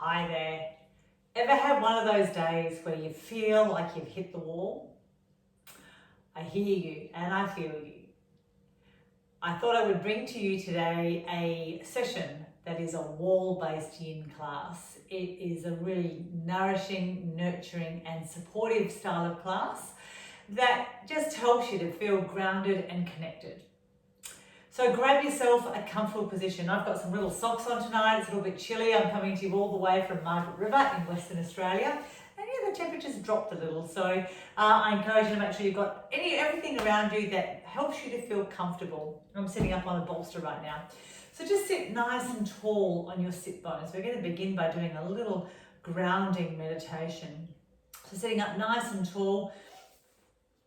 Hi there. Ever had one of those days where you feel like you've hit the wall? I hear you and I feel you. I thought I would bring to you today a session that is a wall-based yin class. It is a really nourishing, nurturing and supportive style of class that just helps you to feel grounded and connected. So grab yourself a comfortable position. I've got some little socks on tonight. It's a little bit chilly. I'm coming to you all the way from Margaret River in Western Australia. And yeah, the temperature's dropped a little. So I encourage you to make sure you've got everything around you that helps you to feel comfortable. I'm sitting up on a bolster right now. So just sit nice and tall on your sit bones. We're going to begin by doing a little grounding meditation. So sitting up nice and tall,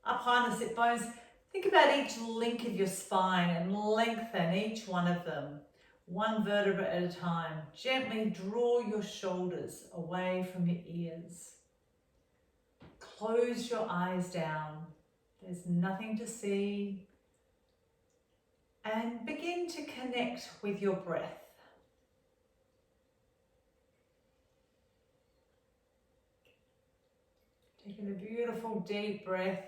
up high on the sit bones. Think about each link of your spine and lengthen each one of them, one vertebra at a time. Gently draw your shoulders away from your ears. Close your eyes down. There's nothing to see. And begin to connect with your breath. Taking a beautiful deep breath.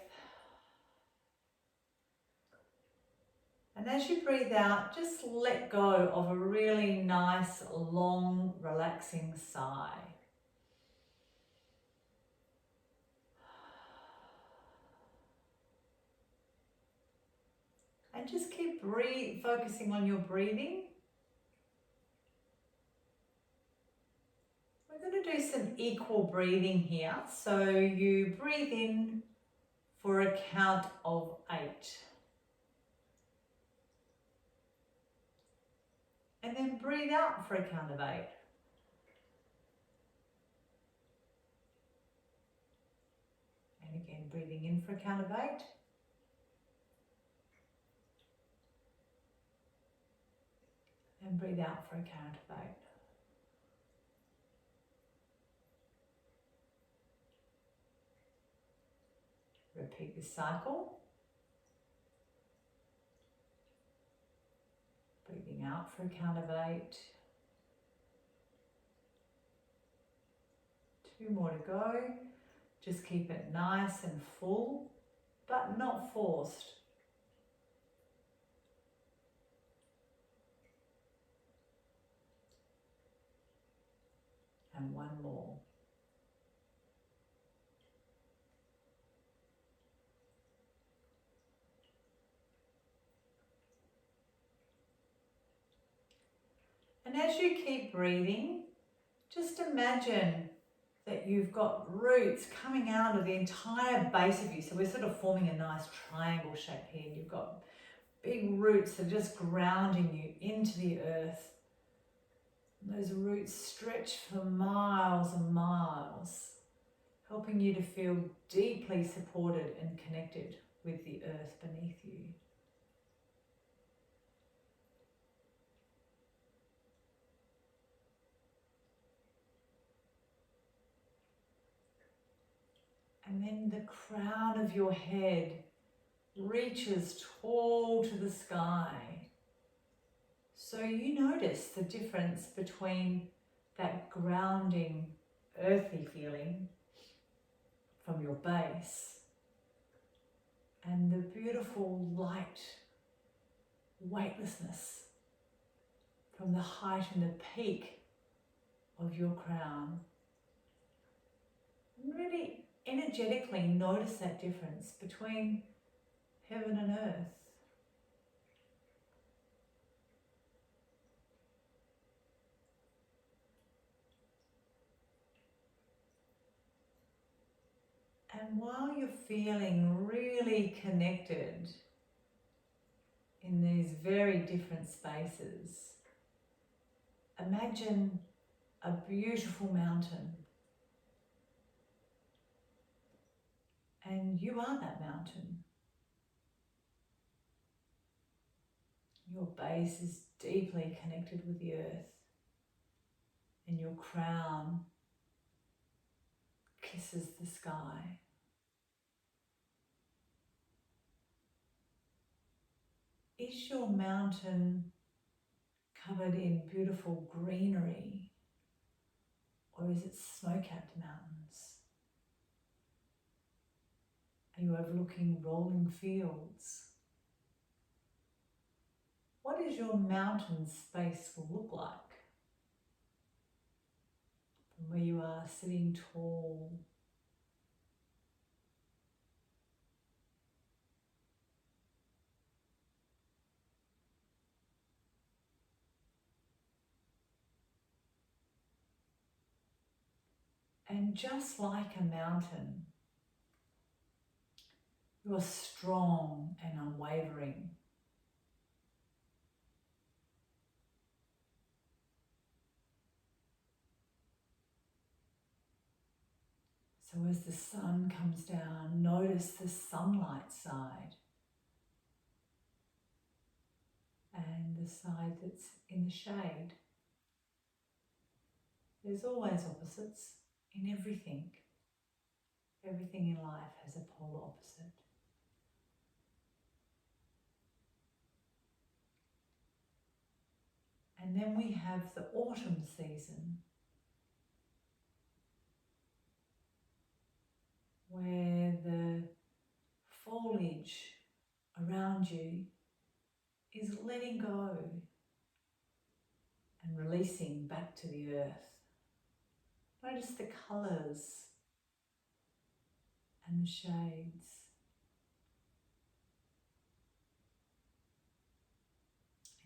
And as you breathe out, just let go of a really nice, long, relaxing sigh. And just keep focusing on your breathing. We're going to do some equal breathing here. So you breathe in for a count of 8. And then breathe out for a count of 8. And again, breathing in for a count of 8. And breathe out for a count of 8. Repeat this cycle. Breathing out for a count of 8. 2 more to go. Just keep it nice and full, but not forced. And 1 more. And as you keep breathing, just imagine that you've got roots coming out of the entire base of you. So we're sort of forming a nice triangle shape here. You've got big roots that are just grounding you into the earth. And those roots stretch for miles and miles, helping you to feel deeply supported and connected with the earth beneath you. And then the crown of your head reaches tall to the sky. So you notice the difference between that grounding, earthy feeling from your base and the beautiful light weightlessness from the height and the peak of your crown. And really energetically notice that difference between heaven and earth. And while you're feeling really connected in these very different spaces, imagine a beautiful mountain. And you are that mountain. Your base is deeply connected with the earth, and your crown kisses the sky. Is your mountain covered in beautiful greenery? Or is it snow-capped mountains? Are you overlooking rolling fields? What does your mountain space look like? From where you are sitting tall. And just like a mountain, you are strong and unwavering. So as the sun comes down, notice the sunlight side and the side that's in the shade. There's always opposites in everything. Everything in life has a polar opposite. And then we have the autumn season, where the foliage around you is letting go and releasing back to the earth. Notice the colours and the shades.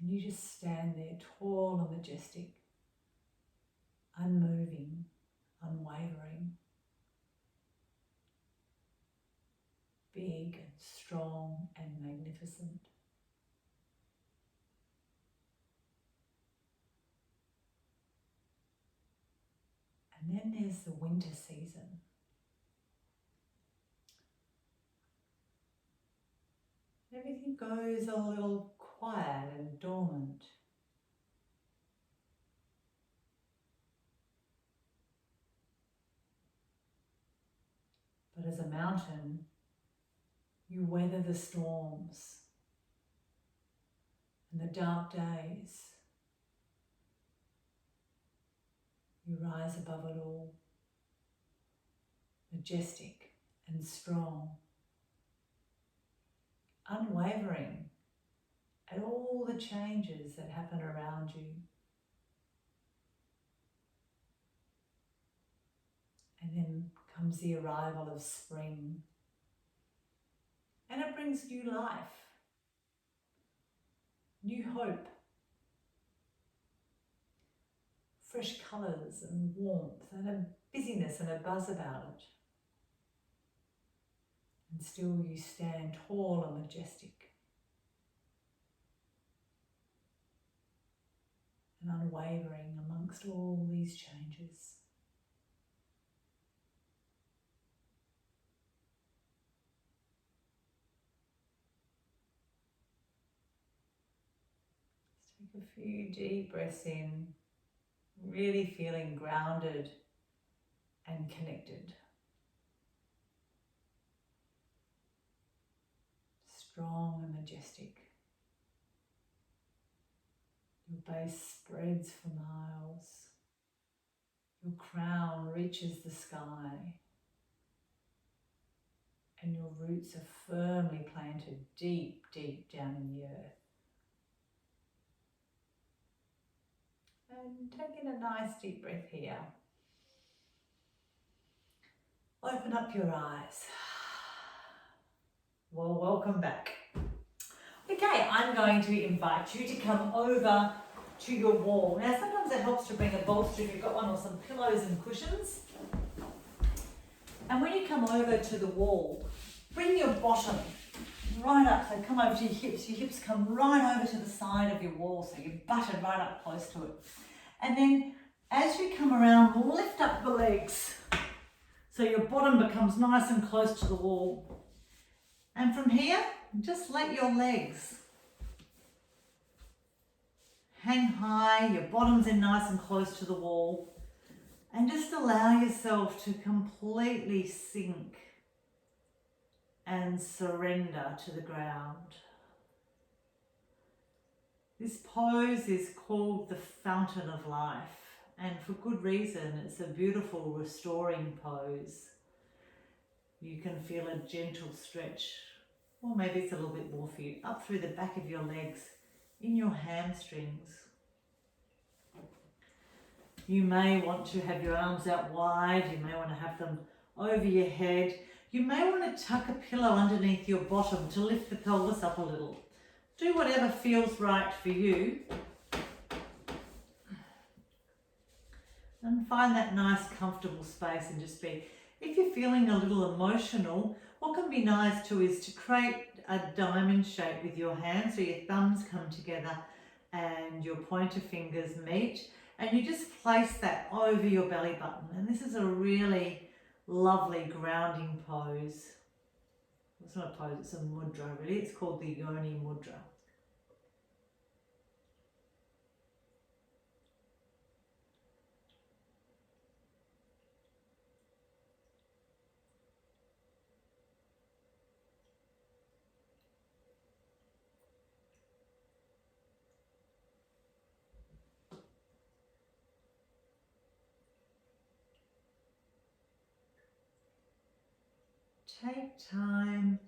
And you just stand there tall and majestic, unmoving, unwavering, big and strong and magnificent. And then there's the winter season. Everything goes a little quiet and dormant. But as a mountain, you weather the storms and the dark days. You rise above it all, majestic and strong, unwavering at all the changes that happen around you. And then comes the arrival of spring, and it brings new life, new hope, fresh colours and warmth and a busyness and a buzz about it. And still you stand tall and majestic and unwavering amongst all these changes. Just take a few deep breaths in, really feeling grounded and connected. Strong and majestic. Your base spreads for miles. Your crown reaches the sky. And your roots are firmly planted deep, deep down in the earth. And take in a nice deep breath here. Open up your eyes. Well, welcome back. Okay, I'm going to invite you to come over to your wall. Now, sometimes it helps to bring a bolster if you've got one, or some pillows and cushions. And when you come over to the wall, bring your bottom right up, so come over to your hips come right over to the side of your wall, so you're butted right up close to it. And then as you come around, lift up the legs, so your bottom becomes nice and close to the wall. And from here, just let your legs hang high, your bottom's in nice and close to the wall, and just allow yourself to completely sink and surrender to the ground. This pose is called the Fountain of Life, and for good reason. It's a beautiful restoring pose. You can feel a gentle stretch, or maybe it's a little bit more for you, up through the back of your legs, in your hamstrings. You may want to have your arms out wide, you may want to have them over your head. You may want to tuck a pillow underneath your bottom to lift the pelvis up a little. Do whatever feels right for you. And find that nice comfortable space and just be. If you're feeling a little emotional, what can be nice too is to create a diamond shape with your hands, so your thumbs come together and your pointer fingers meet, and you just place that over your belly button. And this is a really lovely grounding pose. It's not a pose, it's a mudra really. It's called the Yoni Mudra. Take time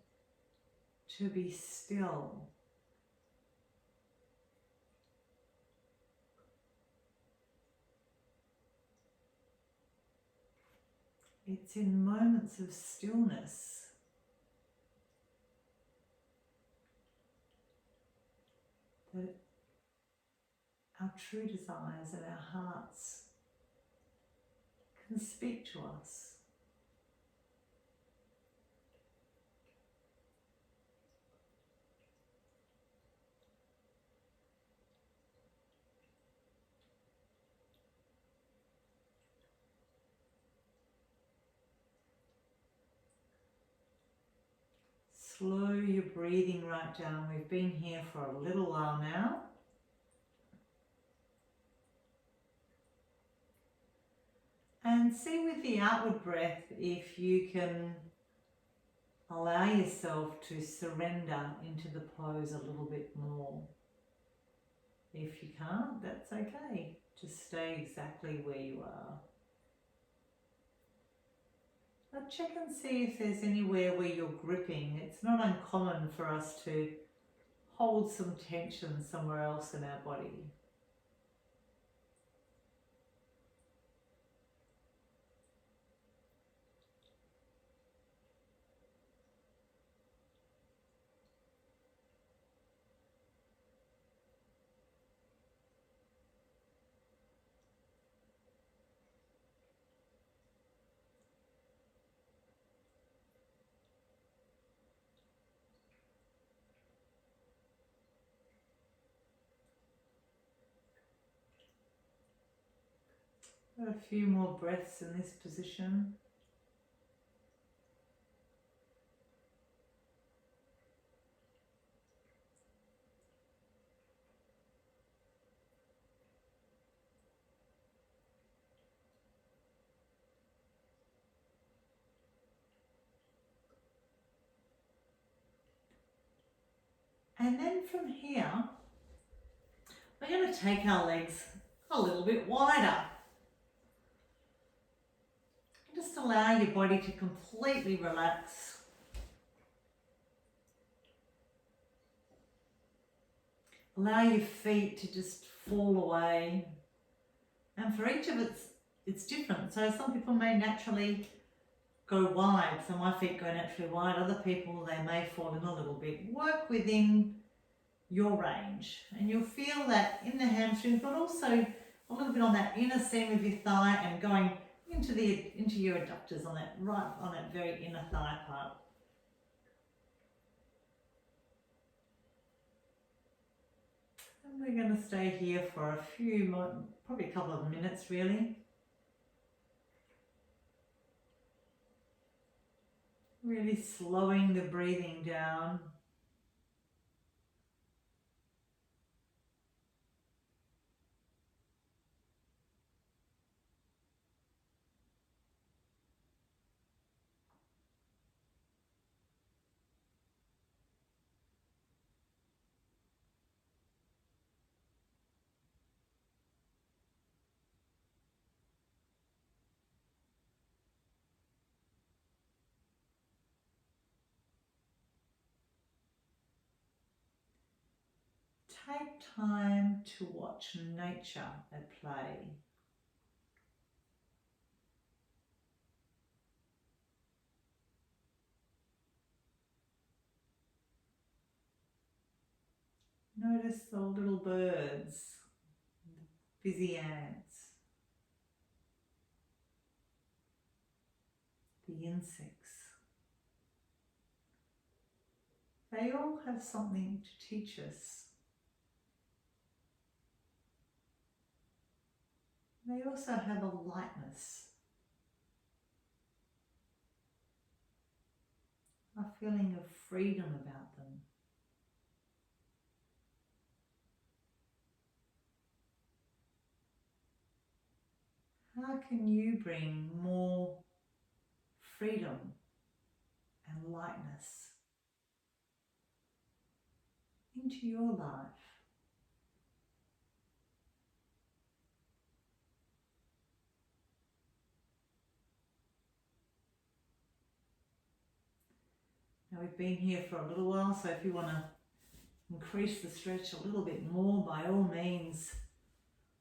to be still. It's in moments of stillness that our true desires and our hearts can speak to us. Slow your breathing right down. We've been here for a little while now. And see with the outward breath if you can allow yourself to surrender into the pose a little bit more. If you can't, that's okay. Just stay exactly where you are. But check and see if there's anywhere where you're gripping. It's not uncommon for us to hold some tension somewhere else in our body. Got a few more breaths in this position. And then from here, we're going to take our legs a little bit wider. Just allow your body to completely relax. Allow your feet to just fall away. And for each of it's different. So some people may naturally go wide. So my feet go naturally wide. Other people, they may fall in a little bit. Work within your range. And you'll feel that in the hamstrings, but also a little bit on that inner seam of your thigh and going into your adductors on that very inner thigh part. And we're going to stay here for a few more, probably a couple of minutes really. Really slowing the breathing down. take time to watch nature at play. Notice the little birds, the busy ants, the insects. They all have something to teach us. They also have a lightness, a feeling of freedom about them. How can you bring more freedom and lightness into your life? Now we've been here for a little while, so if you want to increase the stretch a little bit more, by all means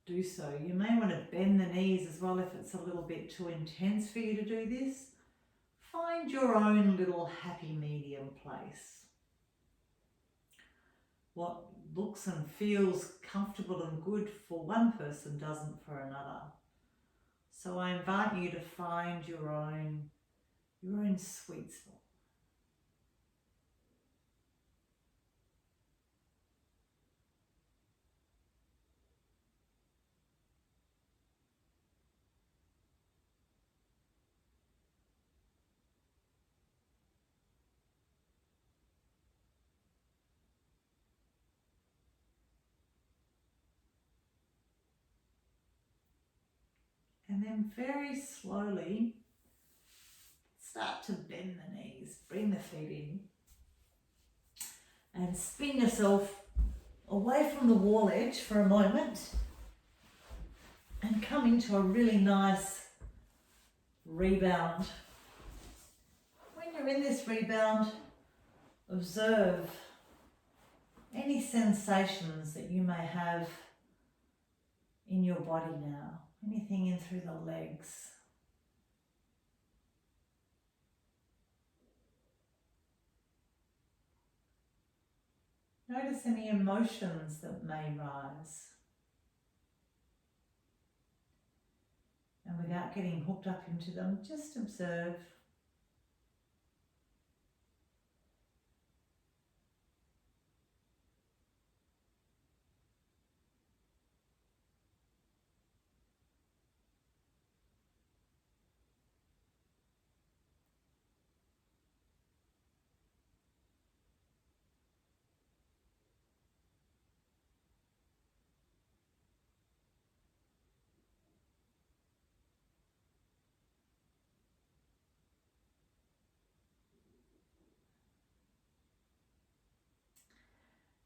do so. You may want to bend the knees as well if it's a little bit too intense for you to do this. Find your own little happy medium place. What looks and feels comfortable and good for one person doesn't for another. So I invite you to find your own sweet spot. And then very slowly start to bend the knees, bring the feet in, and spin yourself away from the wall edge for a moment and come into a really nice rebound. When you're in this rebound, observe any sensations that you may have in your body now, anything in through the legs. Notice any emotions that may rise. And without getting hooked up into them, just observe.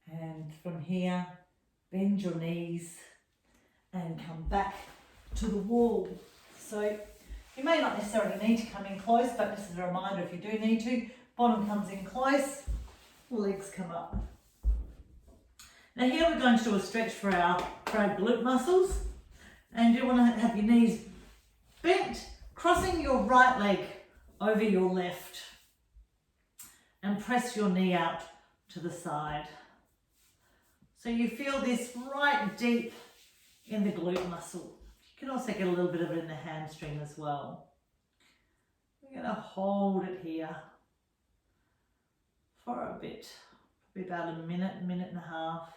And from here, bend your knees and come back to the wall. So you may not necessarily need to come in close, but this is a reminder if you do need to. Bottom comes in close, legs come up. Now here we're going to do a stretch for our glute muscles, and you want to have your knees bent, crossing your right leg over your left, and press your knee out to the side. So you feel this right deep in the glute muscle. You can also get a little bit of it in the hamstring as well. We're going to hold it here for a bit, probably about a minute and a half.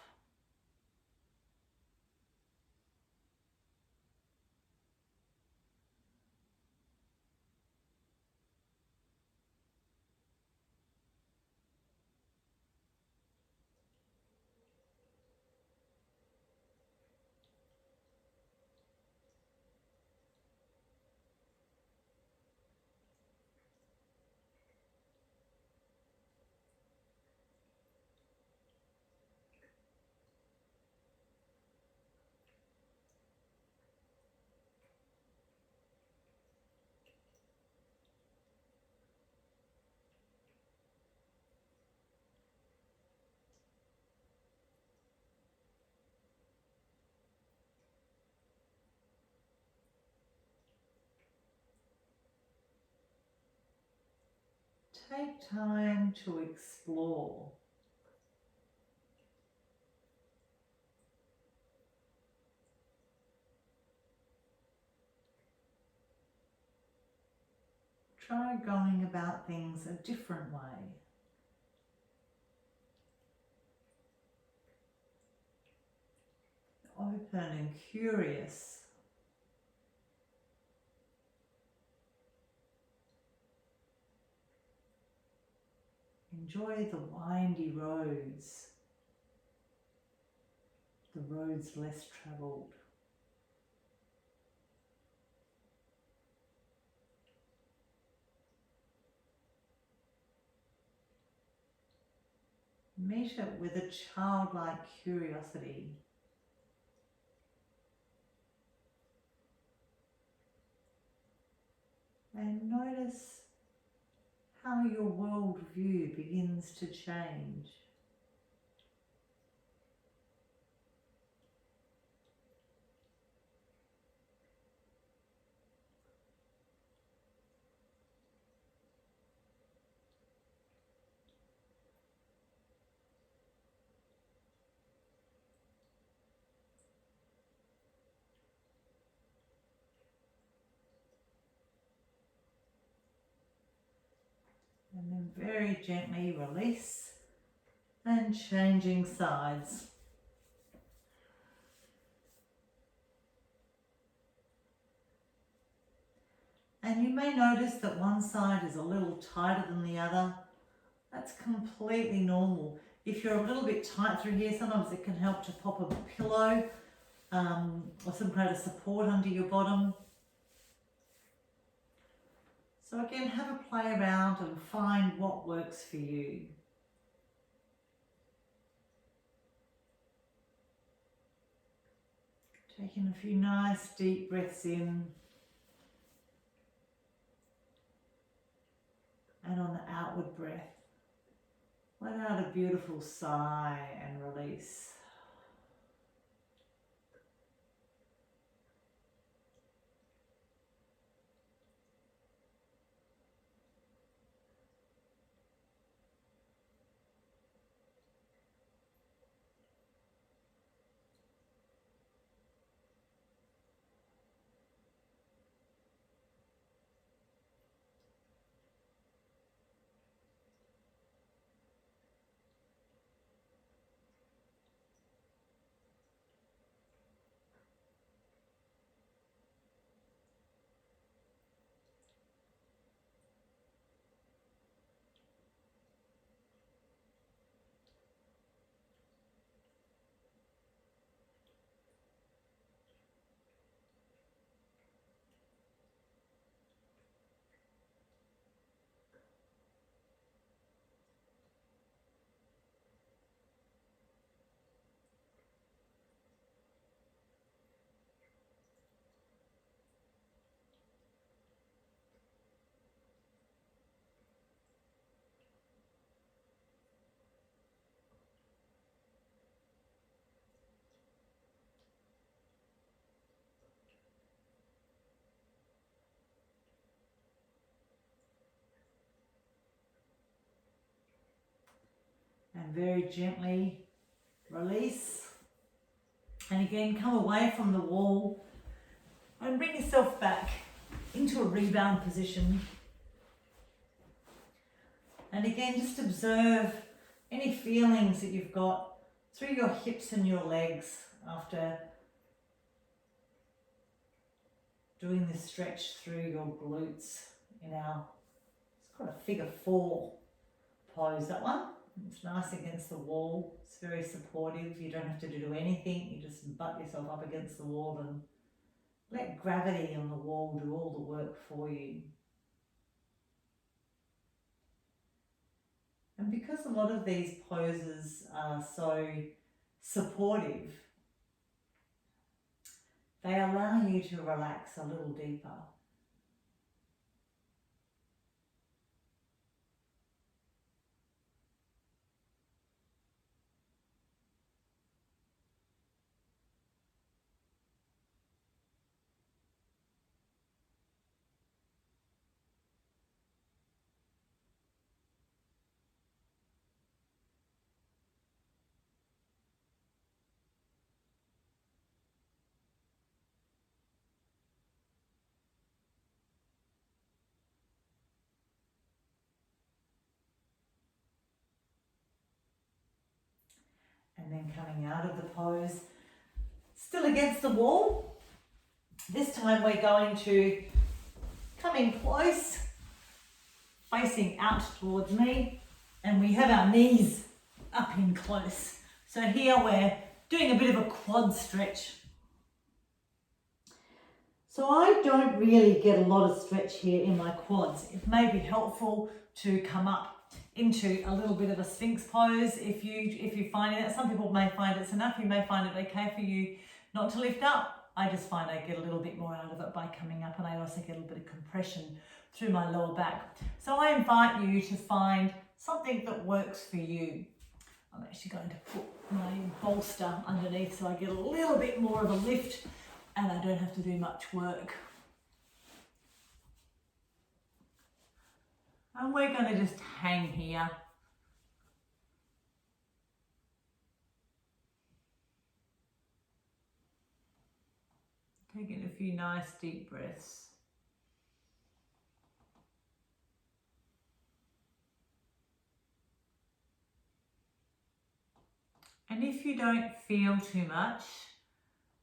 take time to explore. Try going about things a different way. Open and curious. Enjoy the windy roads, the roads less travelled. Meet it with a childlike curiosity. And notice how your worldview begins to change. And then very gently release and changing sides. And you may notice that one side is a little tighter than the other. That's completely normal. If you're a little bit tight through here, sometimes it can help to pop a pillow or some kind of support under your bottom. So again, have a play around and find what works for you. Taking a few nice deep breaths in. And on the outward breath, let out a beautiful sigh and release. And very gently release. And again, come away from the wall and bring yourself back into a rebound position. And again, just observe any feelings that you've got through your hips and your legs after doing this stretch through your glutes in our, it's called a figure 4 pose, that one. It's nice against the wall. It's very supportive. You don't have to do anything. You just butt yourself up against the wall and let gravity on the wall do all the work for you. And because a lot of these poses are so supportive, they allow you to relax a little deeper. And then coming out of the pose, still against the wall. This time we're going to come in close, facing out towards me, and we have our knees up in close. So here we're doing a bit of a quad stretch. So I don't really get a lot of stretch here in my quads. It may be helpful to come up into a little bit of a Sphinx pose if you find it. Some people may find it's enough. You may find it okay for you not to lift up. I just find I get a little bit more out of it by coming up, and I also get a little bit of compression through my lower back. So I invite you to find something that works for you. I'm actually going to put my bolster underneath so I get a little bit more of a lift and I don't have to do much work. And we're going to just hang here. Taking a few nice deep breaths. And if you don't feel too much,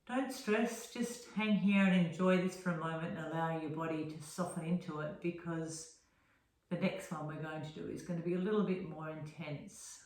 don't stress, just hang here and enjoy this for a moment and allow your body to soften into it, because the next one we're going to do is going to be a little bit more intense.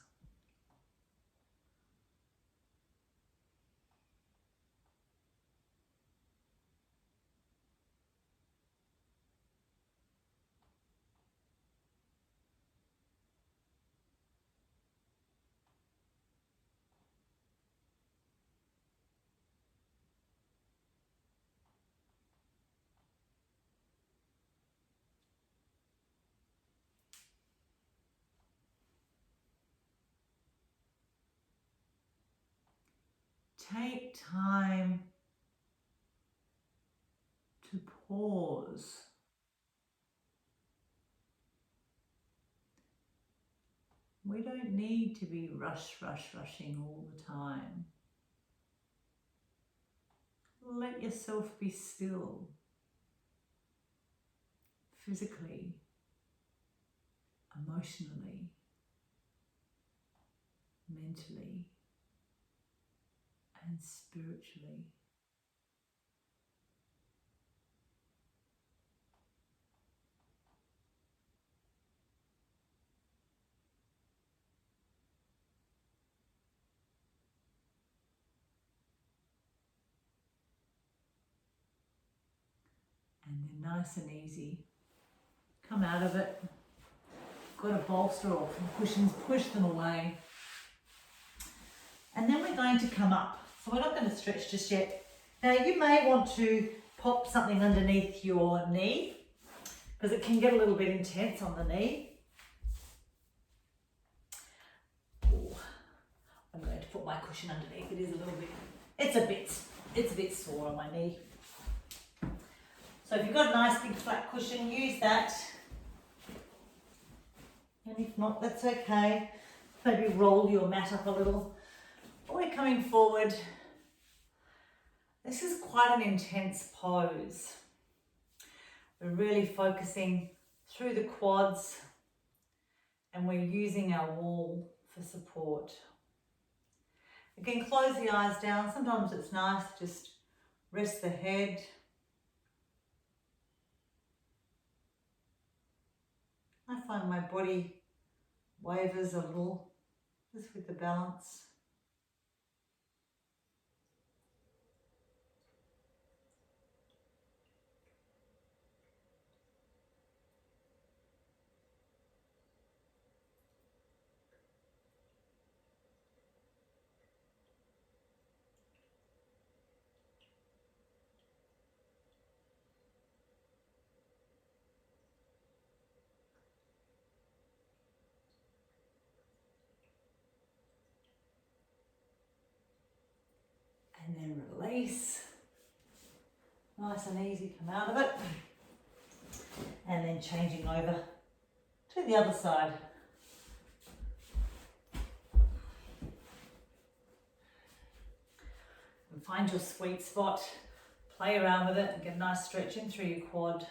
Take time to pause. We don't need to be rushing all the time. Let yourself be still, physically, emotionally, mentally, and spiritually. And then nice and easy, come out of it. Got a bolster or some cushions, push them away. And then we're going to come up. So we're not going to stretch just yet. Now you may want to pop something underneath your knee, because it can get a little bit intense on the knee. Ooh, I'm going to put my cushion underneath. It is a little bit, it's a bit sore on my knee. So if you've got a nice big flat cushion, use that. And if not, that's okay. Maybe roll your mat up a little. But we're coming forward. This is quite an intense pose. We're really focusing through the quads, and we're using our wall for support. Again, close the eyes down. Sometimes it's nice to just rest the head. I find my body wavers a little, just with the balance. And then release. Nice and easy, come out of it. And then changing over to the other side. And find your sweet spot. Play around with it and get a nice stretch in through your quad.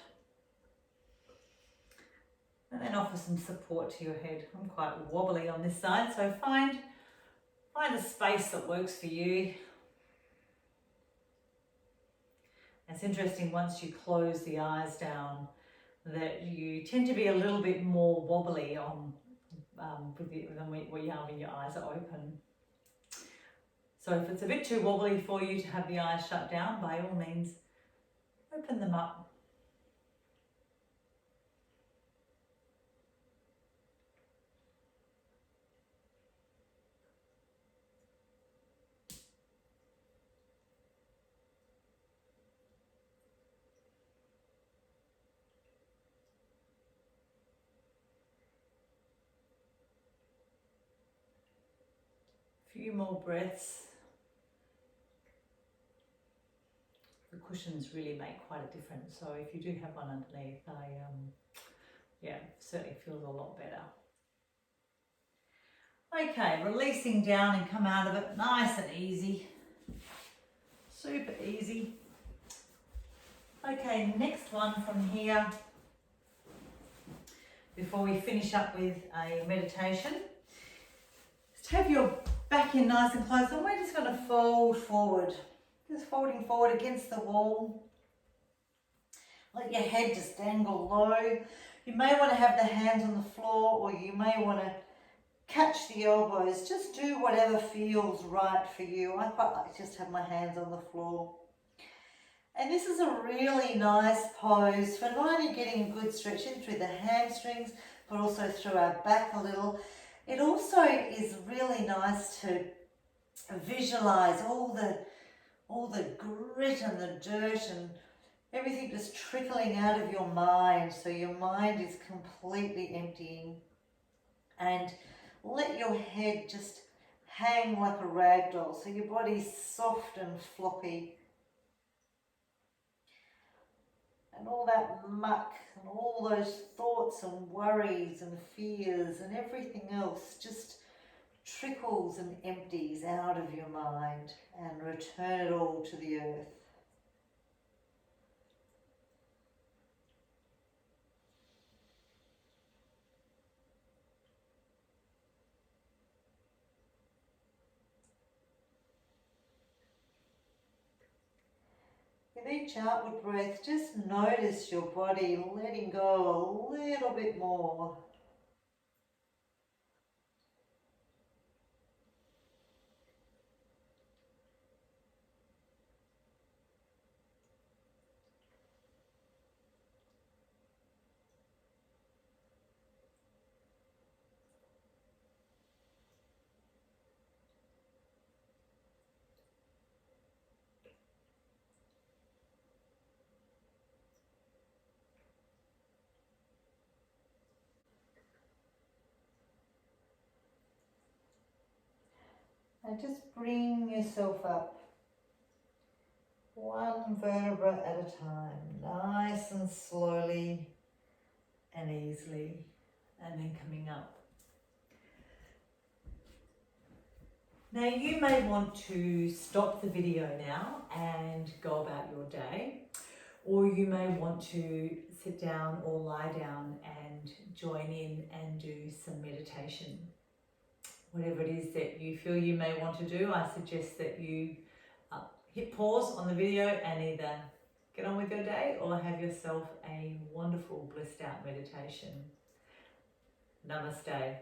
And then offer some support to your head. I'm quite wobbly on this side, so find Find a space that works for you. It's interesting, once you close the eyes down, that you tend to be a little bit more wobbly on than what you are when your eyes are open. So if it's a bit too wobbly for you to have the eyes shut down, by all means, open them up. Few more breaths. The cushions really make quite a difference, so if you do have one underneath, certainly feels a lot better. Okay, releasing down and come out of it nice and easy. Super easy. Okay, next one from here, before we finish up with a meditation, is to have your back in nice and close, and we're just going to fold forward. Just folding forward against the wall. Let your head just dangle low. You may want to have the hands on the floor, or you may want to catch the elbows. Just do whatever feels right for you. I quite like to just have my hands on the floor. And this is a really nice pose for not only getting a good stretch in through the hamstrings, but also through our back a little. It also is really nice to visualize all the grit and the dirt and everything just trickling out of your mind, so your mind is completely emptying. And let your head just hang like a rag doll, so your body's soft and floppy. And all that muck and all those thoughts and worries and fears and everything else just trickles and empties out of your mind, and return it all to the earth. With each outward breath, just notice your body letting go a little bit more. And just bring yourself up, one vertebra at a time, nice and slowly and easily, and then coming up. Now you may want to stop the video now and go about your day, or you may want to sit down or lie down and join in and do some meditation. Whatever it is that you feel you may want to do, I suggest that you hit pause on the video and either get on with your day or have yourself a wonderful blissed out meditation. Namaste.